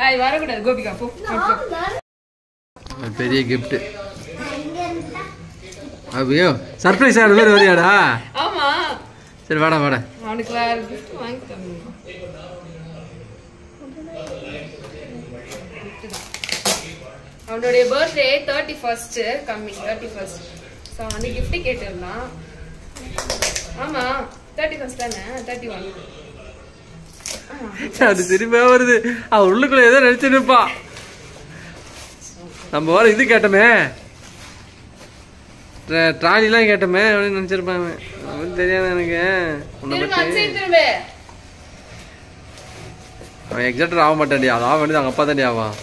ஐய் வரக்கூடாது கோபிகா போ. பெரிய கிஃப்ட். ஐயோ சர்ப்ரைஸ் ஆன மாதிரி வரியாடா? ஆமா சரி வாடா வாடா. அவனுக்கு வேற gift வாங்கி தரணும். அவனுடைய birthday 31st coming 31st. So அவனுக்கு gift கேட்டிருந்தான். ஆமா 31st தானே 31. அது திரும்ப வருது. அவன் உள்ளுக்குள்ள ஏதோ நினைச்சுப்பா. நம்ம வர இது கேட்டோமே ட்ராலிலாம் கேட்டோமே அப்படின்னு நினைச்சிருப்பாங்க. அவனுக்கு தெரியாது எனக்கு. அவன் எக்ஸாக்டர் ஆக மாட்டான்டி. அது ஆக வேண்டியது அவங்க அப்பா தாண்டி ஆவான்.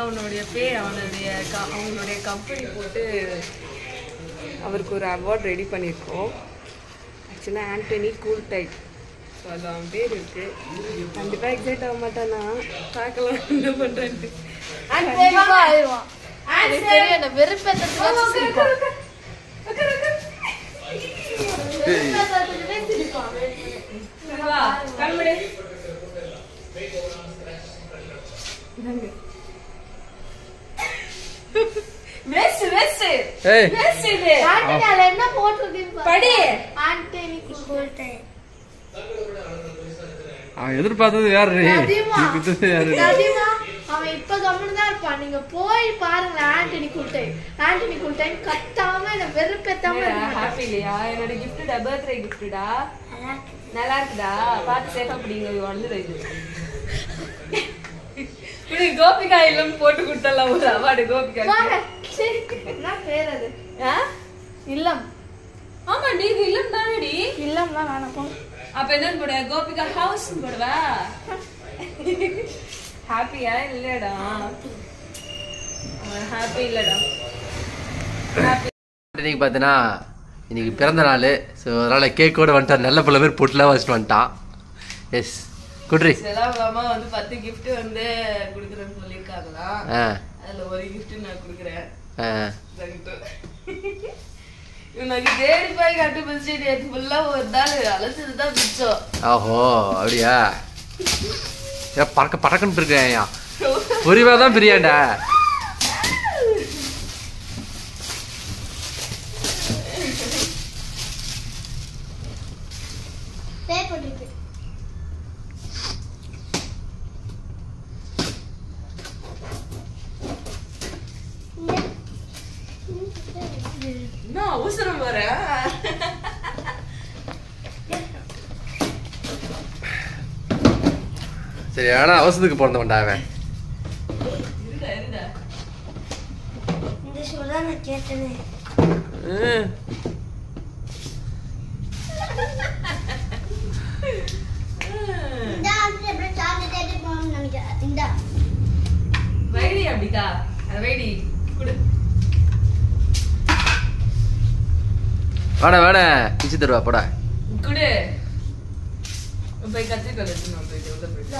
அவனுடைய பேர் அவங்களுடைய கம்பெனி போட்டு அவருக்கு ஒரு அவார்ட் ரெடி பண்ணியிருக்கோம். ஆக்சுவலாக ஆண்டனி கூல் டைப். ஸோ அது அவன் பேர் இருக்கு. கண்டிப்பாக எக்ஸைட் ஆக மாட்டானா பார்க்கலாம் என்ன பண்ணுறேன்ட்டு. அவன் எதிர்பார்த்தது வேற. அவன் இப்ப கம்முன்னு இருப்பான். நீங்க போய் பாருங்க. ஆண்டனி கூல்டைம் கத்தாம வெறுப்பேத்தாம. ஹாப்பி இல்லையா? என்னோட கிஃப்டா பர்த்டே கிஃப்டா நல்லா இருக்குதா? பார்த்து சேஃபா பிடிங்க. வந்துடு இது கோபிகா இல்லம் போட்டு கொடுத்தலாம் ஒரு அவார்டு கோபிகா. என்ன பேர் அது? இல்லம். ஆமா நீங்க இல்லம் தானடி. இல்லம் தான் நானே போ. அப்ப என்ன போட கோபிகா ஹவுஸ் போடுவா? ஹாப்பியா இல்லடா? ஹாப்பி இல்லடா. இன்னைக்கு பார்த்தீங்கன்னா இன்னைக்கு பிறந்த நாள். ஸோ அதனால கேக்கோட வந்துட்டான். நல்ல பல பேர் பொட்டுலாம் வச்சுட்டு வந்துட்டான். எஸ் குட்ரி அம்மா வந்து 10 gift வந்து குடுக்குறேன்னு சொல்லியிருக்காங்களா? அதுல ஒரு gift நான் குடுக்குறேன். இவனுக்கு தேடி போய் கட்டு பிடிச்சி நேற்று ஃபுல்லா ஒரு நாள் அழைச்சதுதான் மிச்சம். ஓஹோ அப்படியா? பறக்கன்னு இருக்கேன். புரிவா தான் பிரியாண்டா. இன்னும் அவசரம் வர. சரி ஆனா அவசரத்துக்கு பிறந்தவன்டா அவன். வைடி அப்படிக்கா வைடி குடு. வாடா வாடா பிச்சு தருவா போடா குடு. போய் கத்திரிக்காய் எடுத்துன்னு போயிட்டு உள்ள போயிட்டு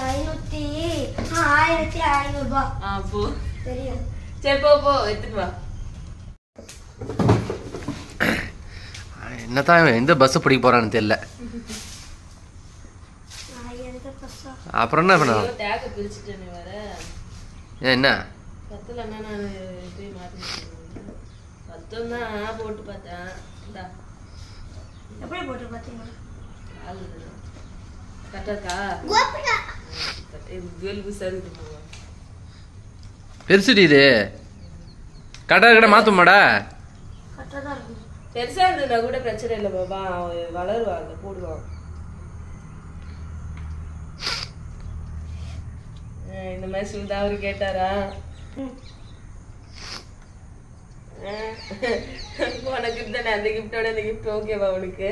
1500 ரூபாய். போ தெரியும். சரி போ எடுத்துட்டு வா. என்னதான் எந்த பஸ் பிடிக்க போறான்னு தெரியல. அப்புறம் என்ன பண்ண? டேக் பிரிச்சிட்டேனே வர. என்ன பத்தலன்னா நான் இப்படி மாத்திட்டேன். பத்தம் தான் போட்டு பார்த்தேன். இந்தா எப்படி போட்டு பாத்தீங்க? கட்டக்கா பெருசுடி இது. கடை மாத்துமாடா? பெருசா இருந்ததுன்னா கூட பிரச்சனை இல்லை பாபா. வளருவாங்க போடுவாங்க. இந்த மாதிரி சொல்லிட்டு அவரு கேட்டாரா? உனக்கு தானே அந்த கிஃப்டோட இந்த கிஃப்ட் ஓகேவா உனக்கு?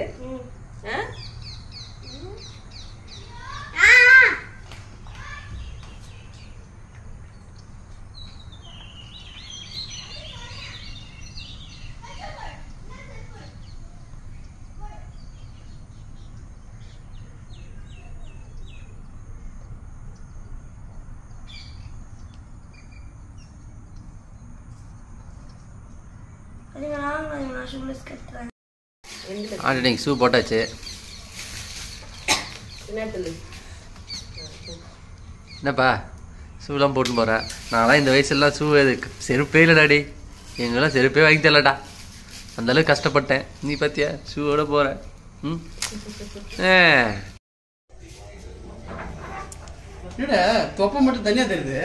ஆண்டி ஷூ போட்டாச்சு. என்னப்பா ஷூலாம் போட்டு போகிறேன். நான்லாம் இந்த வயசுலாம் ஷூ செருப்பே இல்லைடாடி. எங்கெல்லாம் செருப்பே வாங்கி தரலடா. அந்தளவுக்கு கஷ்டப்பட்டேன். நீ பார்த்தியா ஷூவோட போகிற. ம் தொப்பை மட்டும் தனியா தெரியுது.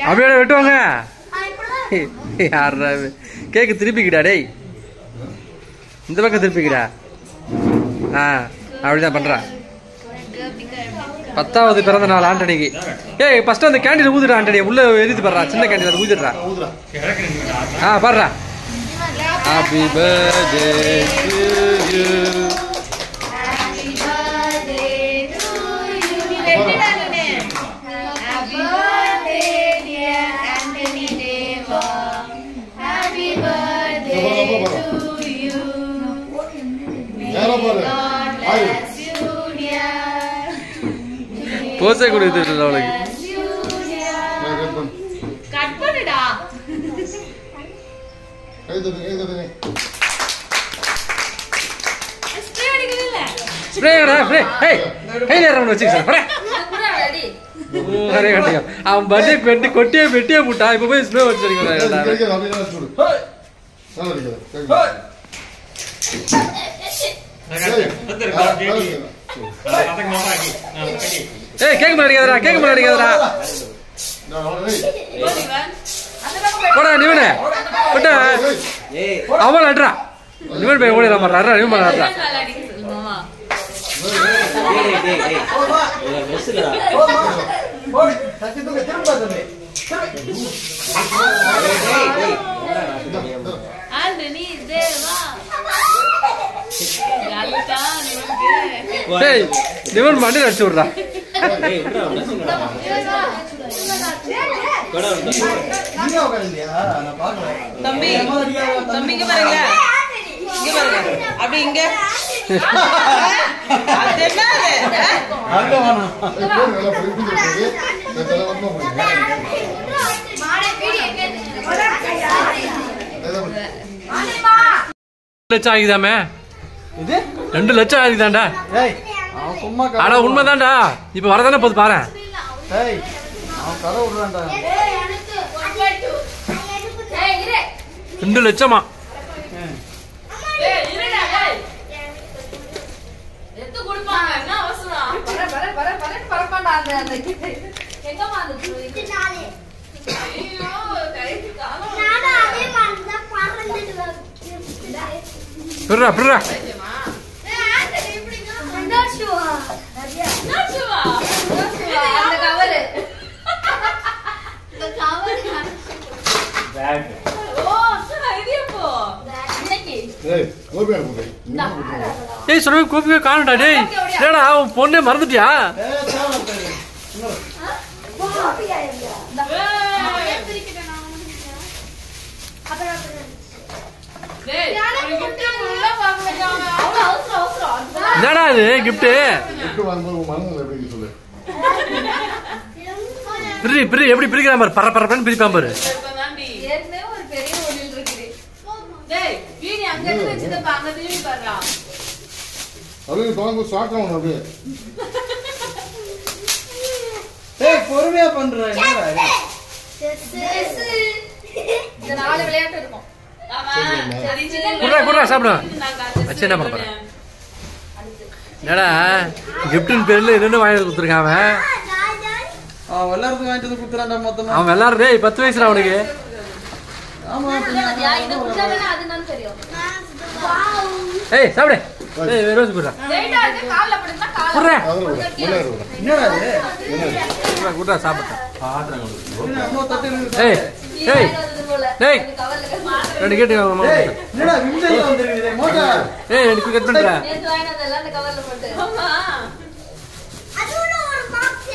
அப்படியே வெட்டுவாங்க. யாரா கேக்கு திருப்பிக்கிடா டேய். இந்த பக்கம் திருப்பிக்கிடா. அப்படிதான் பண்றான். 10வது பிறந்த நாள் ஆண்டனிக்கு. ஏய் ஃபர்ஸ்ட் அந்த கேண்டில் ஊதுடா ஆண்டனி. உள்ள எரித்து பாடுறா. சின்ன கேண்டில் அது ஊதுடுறா. பாடுறா. Happy birthday to you. போசே கொடுத்துட்டு அவளுக்கு. கட் பண்ணுடா. ஸ்ப்ரே அடிக்கல. ஸ்ப்ரேடா ஸ்ப்ரே. ஏய் கையில ரவுண்ட் வச்சுக்க சார். போடா. அரே கட்டியா. அவன் பர்த்டே பெட்டி கொட்டியே பெட்டியே போட்டா. இப்போ போய் ஸ்ப்ரே வச்சிருக்கடா. ஏய் கேக் மாடிக்காதடா. கேக் மாடிக்காதடா. போடா நிவனே. போடா. ஏய் அவன் அட்றா. நிவன் போய் ஓடிடா மாறா. நிவன் அட்றா. நிவன் மண்ணில் அடிச்சு விடுறா. தம்பி தம்பிங்க பாருங்க. இங்க பாருங்க. அப்படி இங்க. அது என்ன? அங்க வாங்க. லட்சம் ஆகிதாமே. 2 லட்சம் ஆகிதான்டா. ஆனா உண்மைதான்டா. இப்ப வரதானே போது பாரு. 2 லட்சமா. பிறா பிறா. ஏய் சொல்ல கோபியே காணுடா டேய். ஏடா அவன் பொண்ணே மறந்துட்டியா? என்னடா இது கிஃப்ட்? பிரி பிரி எப்படி பிரிக்கிற பாரு. பர பரப்பன்னு பிரிப்பான் பாரு. பொறுமையா பண்றேன். சாப்பிடுவேன். என்ன பண்ண போறேன்? என்னடா கிஃப்டின் பேர்ல என்னென்ன வாங்கி கொடுத்துருக்கான் அவன். எல்லாருக்கும் வாங்கிட்டு வந்து கொடுத்துறான்டா மொத்தமா. அவன் எல்லாரும் டேய் 10 வயசுல அவனுக்கு. ஏய் சாப்பிடு. ஏய் ரோஸ் குடுறா. குடுறா. என்னடா குடுறா சாப்பிடு. ஏய் ஏய் டேய் 2 கேட் வாங்க. என்னடா விண்டல்ல வந்திருக்குதே மோட்டா. ஏய் எனக்கு கட் பண்றா. நேத்து வாங்கினதெல்லாம் அந்த கவர்ல போட்டு. ஆமா. அது ஒரு பாக்ஸ்.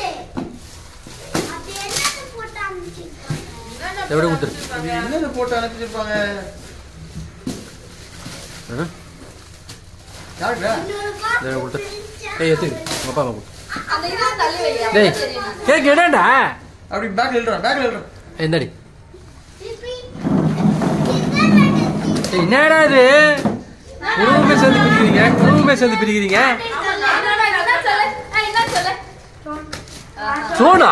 அது என்னது போட்டா அம்மிச்சிருக்காங்க. எப்படி கொடுத்துரு. இது என்னது போட்டு அனுப்பிச்சிருப்பாங்க? யாருக்கா? இதை கொடுத்துரு. ஏய் எத்து உங்கள் அப்பா கொடுத்து. அந்த இதை தள்ளி வையா டேய் கேக் என்னடா? அப்படி பேக்ல எழுதுறா, பேக்ல எழுதுறா. என்னடி என்னடா இது? குடும்பமே சேர்ந்து பிரிக்கிறீங்க, குடும்பமே சேர்ந்து பிரிக்கிறீங்க. சோனா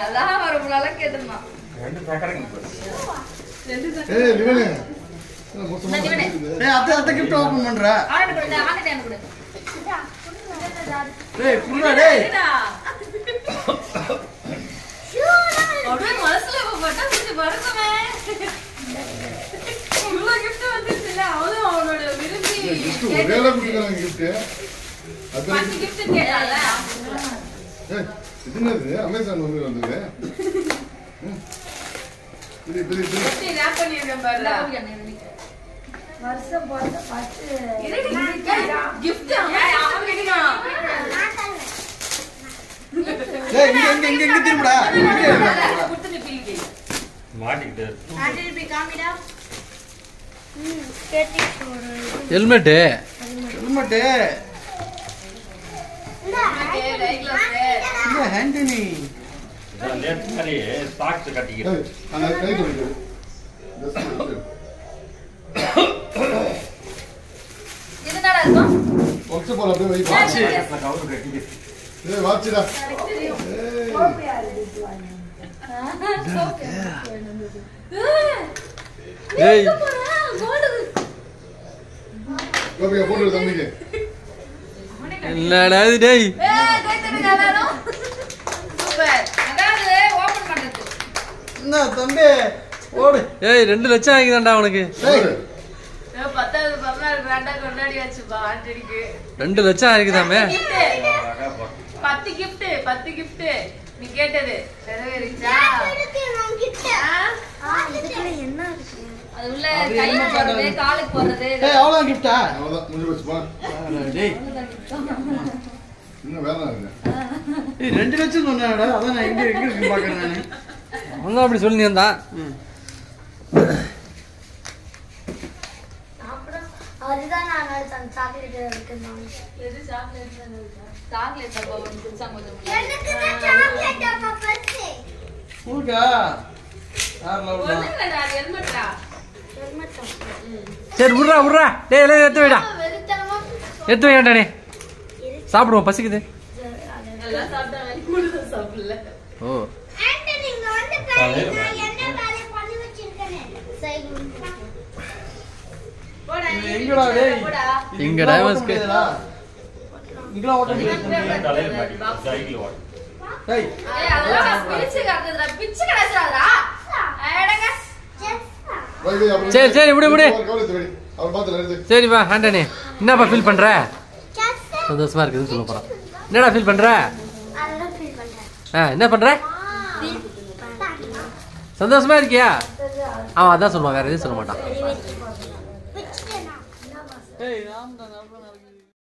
அதான் வரமுனால கேட்டுமா டேய் அத்தை gift ஓபன் பண்றா. டேய் குடுடா டேய். அப்படியே மனசுல போட்டா கொஞ்சம் வரணுமே. இவ்வளோ gift வந்துருச்சுல்ல, அவனும் அவனோட விரும்பி பத்து gift கேட்டால. அமேசான் வந்தது எப்படி wrap பண்ணிருக்கேன் பாருடா. வருஷம் போட்டு பத்து gift அவன் கேட்கிறான். டேய் இங்க திரும்புடா. கொடுத்துட்டு பிரிக்கி. Helmet helmet right class. இந்த ஹேண்டனி. கை கொடுக்கு இது என்னடா இருக்கும்? ஒக்ஸ் போல அப்படியே வை. வாட்ச் ஏய் வாட்ச்டா. ஏய் கோபியா போடு தம்பிக்கு. என்னடா இது டேய்? சூப்பர். அதாவது ஓபன் பண்றது. என்ன தம்பி ஓடு. ஏய் 2 லட்சம் ஆகிதான்டா உனக்கு. ஏய் 10வது 16 கிராண்டா கொண்டாடியாச்சுப்பா ஆண்டனிக்கு. 2 லட்சம் ஆகிதாமே. 10 gift 10 gift நீ கேட்டது நிறைவேறிச்சா? என்ன இருக்கு அது உள்ள கையில போடுறது, காலுக்கு போடுறது. டேய் அவ்வளவு gift-ஆ? அவ்வளவுதான் முடிஞ்சு போச்சுப்பா. டேய் இன்னும் வேற இருக்கு. ஏய் 2 லட்சம் சொன்னாடா. அதான் நான் எங்க இருக்கு பாக்குறேன் நானு. அவன் அப்படி சொல்லி இருந்தா. அதுதான் நான் சாக்லேட் வைக்கணும். எது சாக்லேட் இருக்கா? சாக்லேட் டப்பா வந்து குடிச்சா கொஞ்சம் சாக்லேட் டப்பா பர்ஸ். உனக்கா? யார்ல உள்ள? ஒண்ணுங்கடா ஹெல்மெட்டா. சரி விட்றா. டேய் எல்லாம் எடுத்து வைடா. வெறுத்தனமா எடுத்து வைடானே. சாப்பிடுவோம் பசிக்குது. எல்லாம் சாப்பிட்டாங்க, கூட சாப்பிடல. ஓ ஆண்டனி இங்க வந்து பாருங்க என்ன வேலை பண்ணி வச்சிருக்கேன். சைடு போடா நீ எங்கடா டேய்? போடா. இங்கடா மஸ்கே. இங்கலாம் ஓட்ட முடியாது. டேய் ஏய் அதெல்லாம் பிரிச்சு காட்டுதுடா. பிச்சு கடாச்சாடா. ஏடங்க. வை வை அப்படியே. சரி விடு. கவலைத்து வை. அவர் பாத்துல எடுத்து. சரி வா ஆண்டனி. என்னப்பா ஃபீல் பண்ற? சந்தோஷமா இருக்குதுன்னு சொல்ல போறான். என்னடா ஃபீல் பண்ற? அதெல்லாம் ஃபீல் பண்றேன். என்ன பண்ற? சந்தோஷமா இருக்கியா? அவன் அதான் சொல்லுவான், வேற எதுவும் சொல்ல மாட்டான்.